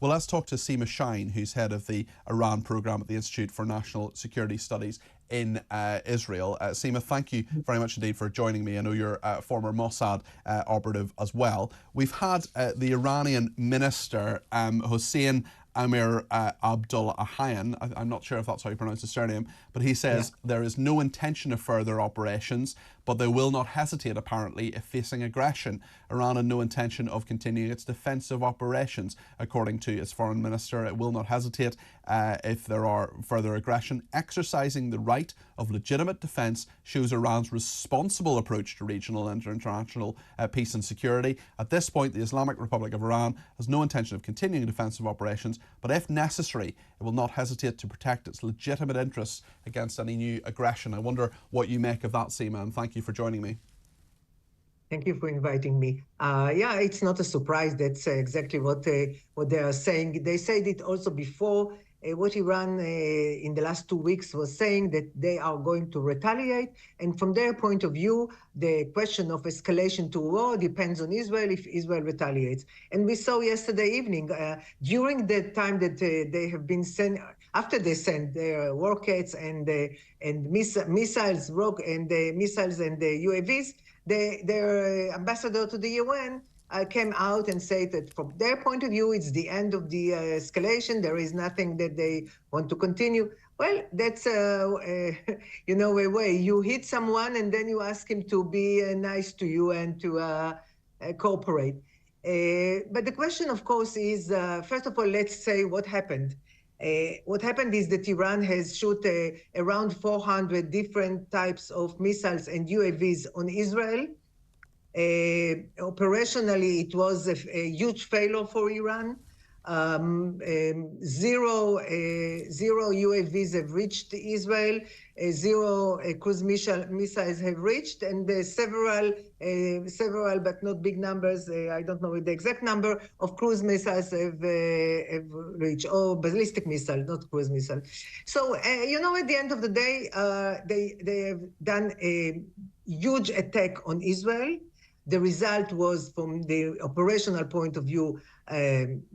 Well, let's talk to Seema Shine, who's head of the Iran program at the Institute for National Security Studies in Israel. Seema, thank you very much indeed for joining me. I know you're a former Mossad operative as well. We've had the Iranian minister, Hossein Amir Abdul Ahayan, I'm not sure if that's how you pronounce his surname, but he says there is no intention of further operations, but they will not hesitate, apparently, if facing aggression. Iran had no intention of continuing its defensive operations. According to its foreign minister, it will not hesitate if there are further aggression. Exercising the right of legitimate defence shows Iran's responsible approach to regional and international peace and security. At this point, the Islamic Republic of Iran has no intention of continuing defensive operations, but if necessary, it will not hesitate to protect its legitimate interests against any new aggression. I wonder what you make of that, Seema, and thank you for joining me. Thank you for inviting me. Yeah, it's not a surprise. That's exactly what they are saying. They said it also before. What Iran in the last 2 weeks was saying that they are going to retaliate. And from their point of view, the question of escalation to war depends on Israel if Israel retaliates. And we saw yesterday evening, during the time that they have been sent, after they sent their rockets and missiles, missiles and the UAVs, their ambassador to the UN came out and said that from their point of view, it's the end of the escalation. There is nothing that they want to continue. Well, that's, you know, a way. You hit someone and then you ask him to be nice to you and to cooperate. But the question, of course, is, first of all, let's say what happened. What happened is that Iran has shot around 400 different types of missiles and UAVs on Israel. Operationally, it was a huge failure for Iran. Zero UAVs have reached Israel, zero cruise missiles have reached, and several, but not big numbers, I don't know the exact number, of cruise missiles have reached, or ballistic missile, not cruise missile. So, you know, at the end of the day, they have done a huge attack on Israel. The result was, from the operational point of view,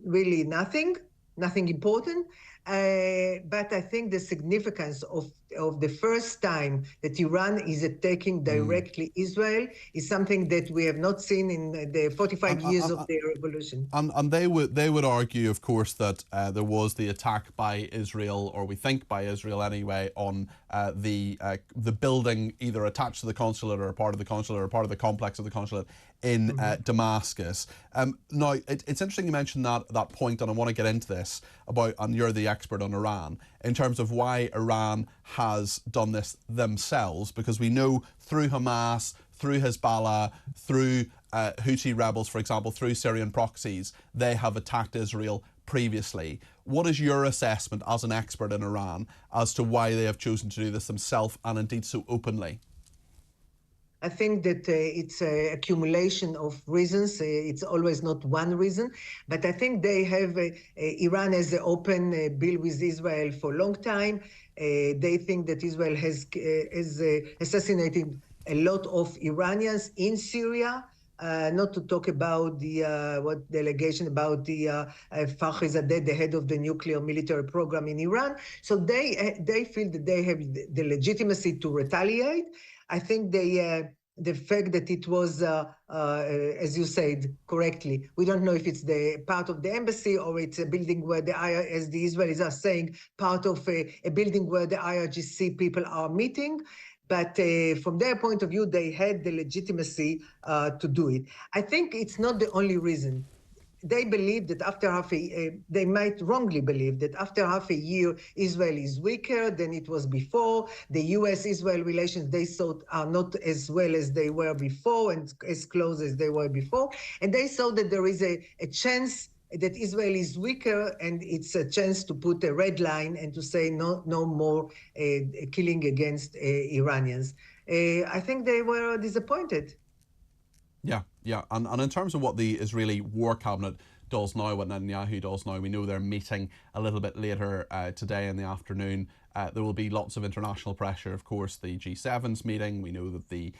really nothing important. But I think the significance of the first time that Iran is attacking directly Israel is something that we have not seen in the 45 years of their revolution. And they would argue, of course, that there was the attack by Israel, or we think by Israel anyway, on the building either attached to the consulate or a part of the consulate or part of the complex of the consulate in Damascus. Now, it's interesting you mentioned that point, and I want to get into this about, and you're the expert on Iran, in terms of why Iran has done this themselves, because we know through Hamas, through Hezbollah, through Houthi rebels, for example, through Syrian proxies, they have attacked Israel previously. What is your assessment as an expert in Iran as to why they have chosen to do this themselves, and indeed so openly? I think that it's an accumulation of reasons. It's always not one reason, but I think they have, Iran has an open bill with Israel for a long time. They think that Israel has assassinated a lot of Iranians in Syria. Not to talk about the allegation about the Fakhrizadeh, the head of the nuclear military program in Iran. So they feel that they have the legitimacy to retaliate. I think the fact that it was, as you said correctly, we don't know if it's the part of the embassy or it's a building where as the Israelis are saying, part of a building where the IRGC people are meeting. But from their point of view, they had the legitimacy to do it. I think it's not the only reason. They believe that after they might wrongly believe that after half a year, Israel is weaker than it was before. The US-Israel relations, they thought, are not as well as they were before and as close as they were before. And they saw that there is a chance that Israel is weaker, and it's a chance to put a red line and to say no more killing against Iranians. I think they were disappointed. Yeah. And in terms of what the Israeli war cabinet does now, what Netanyahu does now, we know they're meeting a little bit later today in the afternoon. There will be lots of international pressure, of course, the G7's meeting. We know that the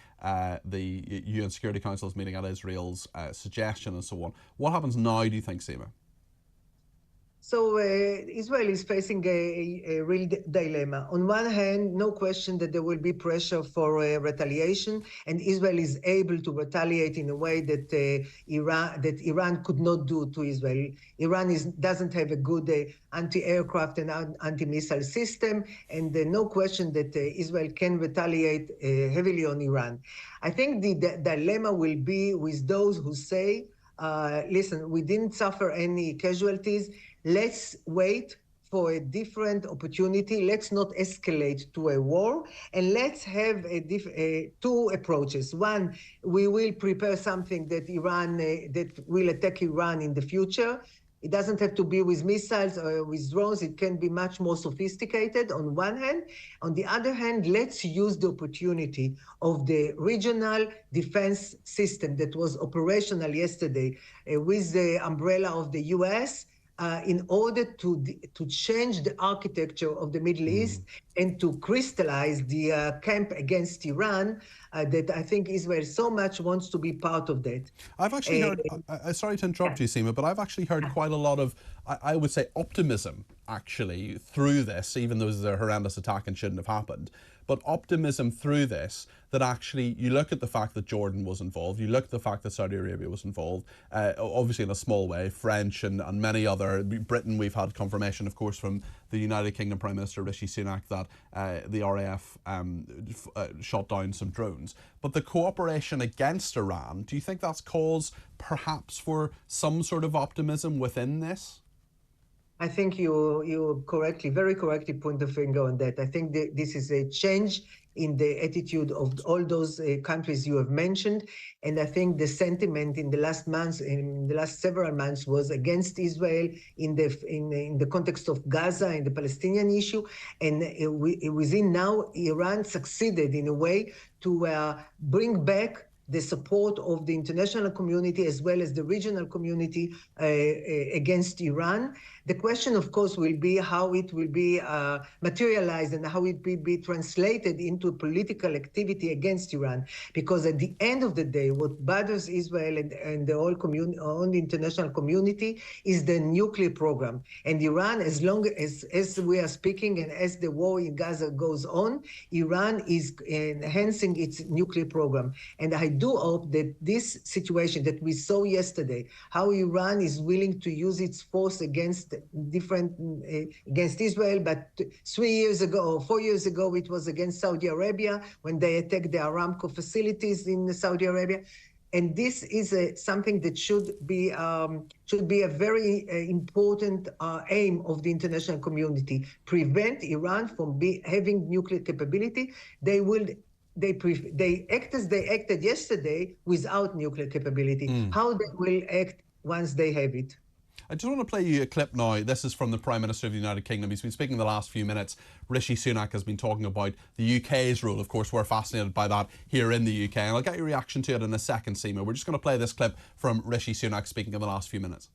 UN Security Council is meeting at Israel's suggestion and so on. What happens now, do you think, Seema? So Israel is facing a real dilemma. On one hand, no question that there will be pressure for retaliation, and Israel is able to retaliate in a way that Iran could not do to Israel. Iran doesn't have a good anti-aircraft and anti-missile system, and no question that Israel can retaliate heavily on Iran. I think the dilemma will be with those who say, listen, we didn't suffer any casualties. Let's wait for a different opportunity. Let's not escalate to a war, and let's have two approaches. One, we will prepare something that that will attack Iran in the future. It doesn't have to be with missiles or with drones. It can be much more sophisticated on one hand. On the other hand, let's use the opportunity of the regional defense system that was operational yesterday with the umbrella of the US in order to change the architecture of the Middle East and to crystallize the camp against Iran that I think Israel so much wants to be part of that. I've actually heard, sorry to interrupt you, Seema, but I've actually heard quite a lot of, I would say, optimism, actually, through this, even though this is a horrendous attack and shouldn't have happened. But optimism through this, that actually you look at the fact that Jordan was involved, you look at the fact that Saudi Arabia was involved, obviously in a small way, French and many other, Britain, we've had confirmation, of course, from the United Kingdom Prime Minister Rishi Sunak that the RAF shot down some drones. But the cooperation against Iran, do you think that's cause perhaps for some sort of optimism within this? I think you very correctly point the finger on that. I think this is a change in the attitude of all those countries you have mentioned, and I think the sentiment in the last months, in the last several months, was against Israel in the context of Gaza and the Palestinian issue, and within now, Iran succeeded in a way to bring back the support of the international community as well as the regional community against Iran. The question, of course, will be how it will be materialized and how it will be translated into political activity against Iran. Because at the end of the day, what bothers Israel and the whole international community is the nuclear program. And Iran, as long as we are speaking and as the war in Gaza goes on, Iran is enhancing its nuclear program. And I do hope that this situation that we saw yesterday, how Iran is willing to use its force against Israel, but 3 years ago or 4 years ago, it was against Saudi Arabia when they attacked the Aramco facilities in Saudi Arabia. And this is something that should be a very important aim of the international community. Prevent Iran from having nuclear capability. They act as they acted yesterday without nuclear capability. How they will act once they have it. I just want to play you a clip now. This is from the Prime Minister of the United Kingdom. He's been speaking the last few minutes. Rishi Sunak has been talking about the UK's role. Of course, we're fascinated by that here in the UK. And I'll get your reaction to it in a second, Seema. We're just going to play this clip from Rishi Sunak speaking in the last few minutes.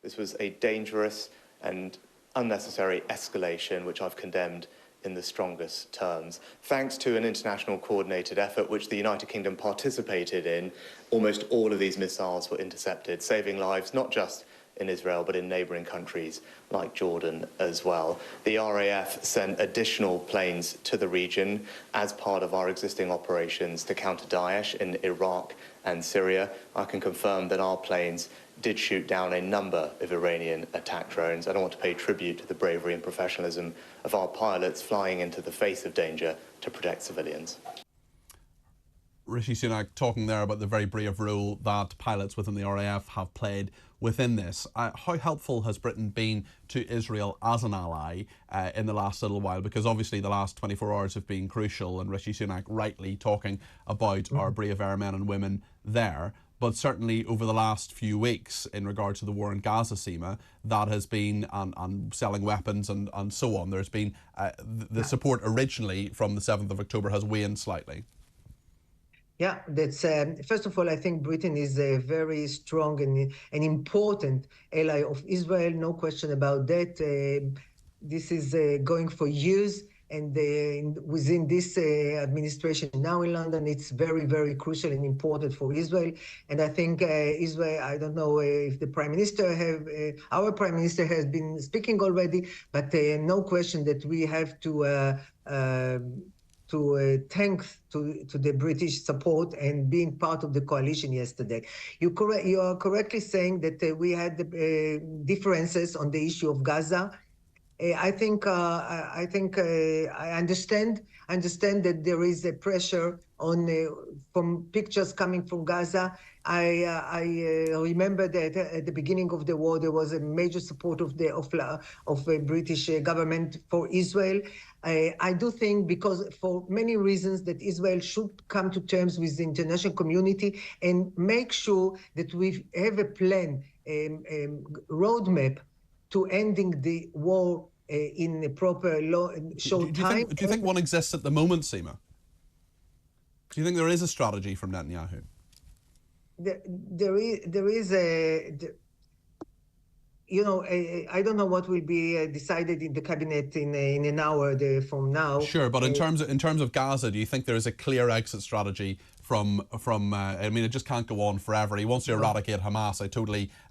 This was a dangerous and unnecessary escalation, which I've condemned in the strongest terms. Thanks to an international coordinated effort which the United Kingdom participated in, almost all of these missiles were intercepted, saving lives not just in Israel but in neighbouring countries like Jordan as well. The RAF sent additional planes to the region as part of our existing operations to counter Daesh in Iraq and Syria. I can confirm that our planes did shoot down a number of Iranian attack drones. I don't want to pay tribute to the bravery and professionalism of our pilots flying into the face of danger to protect civilians. Rishi Sunak talking there about the very brave role that pilots within the RAF have played within this. How helpful has Britain been to Israel as an ally in the last little while? Because obviously the last 24 hours have been crucial, and Rishi Sunak rightly talking about our brave airmen and women there. But certainly over the last few weeks, in regard to the war in Gaza, Seema, that has been, and selling weapons and so on, there's been, the support originally from the 7th of October has waned slightly. Yeah, that's first of all, I think Britain is a very strong and an important ally of Israel. No question about that. This is going for years. and within this administration now in London, it's very, very crucial and important for Israel. And I think Israel, I don't know if the Prime Minister our Prime Minister has been speaking already, but no question that we have to thank to the British support and being part of the coalition yesterday. You are correctly saying that we had differences on the issue of Gaza. I understand that there is a pressure on from pictures coming from Gaza. I remember that at the beginning of the war there was a major support of the British government for Israel. I do think, because for many reasons, that Israel should come to terms with the international community and make sure that we have a plan, roadmap to ending the war in a proper short time. Do you think one exists at the moment, Seema? Do you think there is a strategy from Netanyahu? There is I don't know what will be decided in the cabinet in an hour from now. Sure, but in terms of Gaza, do you think there is a clear exit strategy from I mean, it just can't go on forever. He wants to eradicate Hamas.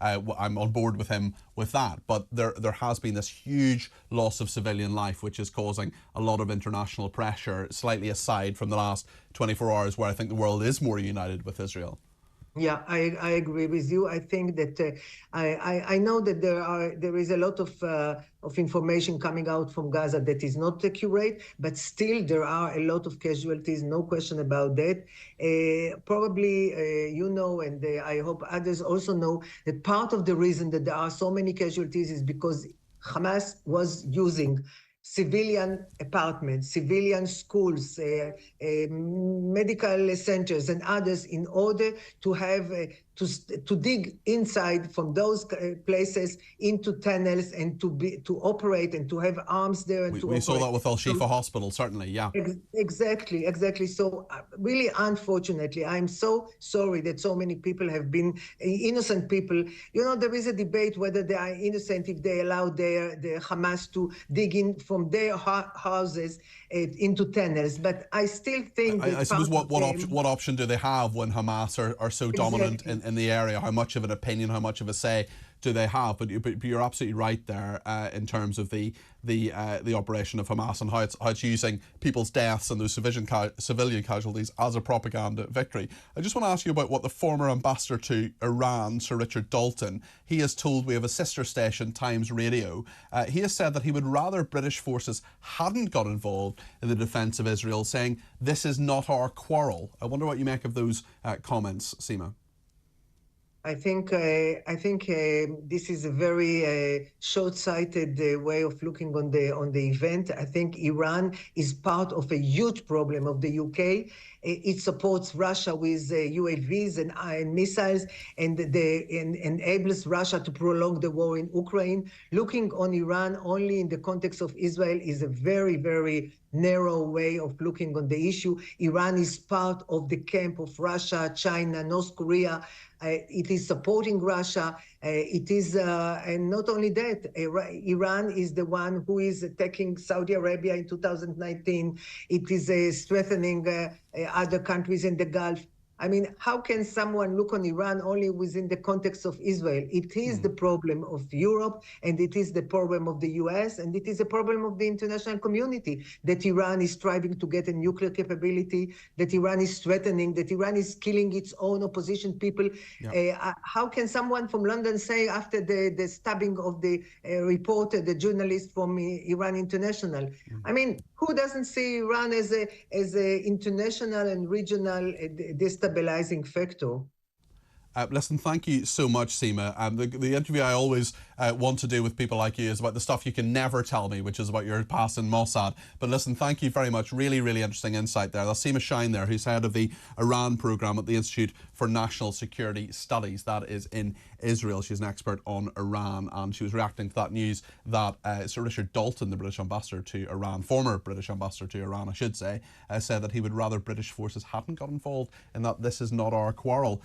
I'm on board with him with that. But there has been this huge loss of civilian life, which is causing a lot of international pressure, slightly aside from the last 24 hours where I think the world is more united with Israel. Yeah, I agree with you. I think that I know that there is a lot of information coming out from Gaza that is not accurate, but still there are a lot of casualties, no question about that. Probably and I hope others also know that part of the reason that there are so many casualties is because Hamas was using civilian apartments, civilian schools, medical centers, and others in order to have to dig inside from those places into tunnels and to operate and to have arms there. And we saw that with Al Shifa Hospital, certainly, yeah. Exactly. So really, unfortunately, I'm so sorry that so many people have been innocent people. There is a debate whether they are innocent if they allow the Hamas to dig in from their houses into tunnels. But I still think that I suppose what option do they have when Hamas are so dominant in the area? How much of an opinion, how much of a say do they have? But you're absolutely right there in terms of the operation of Hamas and how it's using people's deaths and those civilian casualties as a propaganda victory. I just want to ask you about what the former ambassador to Iran, Sir Richard Dalton, he has told. We have a sister station, Times Radio. He has said that he would rather British forces hadn't got involved in the defence of Israel, saying this is not our quarrel. I wonder what you make of those comments, Seema. I think this is a very short-sighted way of looking on the event. I think Iran is part of a huge problem of the UK. It supports Russia with UAVs and missiles, and enables Russia to prolong the war in Ukraine. Looking on Iran only in the context of Israel is a very, very narrow way of looking on the issue. Iran is part of the camp of Russia, China, North Korea. It is supporting Russia. It is, and not only that, Iran is the one who is attacking Saudi Arabia in 2019. It is strengthening other countries in the Gulf. I mean, how can someone look on Iran only within the context of Israel? It is the problem of Europe, and it is the problem of the US, and it is a problem of the international community, that Iran is striving to get a nuclear capability, that Iran is threatening, that Iran is killing its own opposition people. Yep. How can someone from London say, after the stabbing of the reporter, the journalist from Iran International? I mean, who doesn't see Iran as a international and regional destabilizing factor? Listen, thank you so much, Seema. The interview I always want to do with people like you is about the stuff you can never tell me, which is about your past in Mossad. But listen, thank you very much. Really, really interesting insight there. That's Seema Shine there, who's head of the Iran program at the Institute for National Security Studies. That is in Israel. She's an expert on Iran, and she was reacting to that news that Sir Richard Dalton, the British ambassador to Iran, former British ambassador to Iran, I should say, said that he would rather British forces hadn't got involved, and that this is not our quarrel.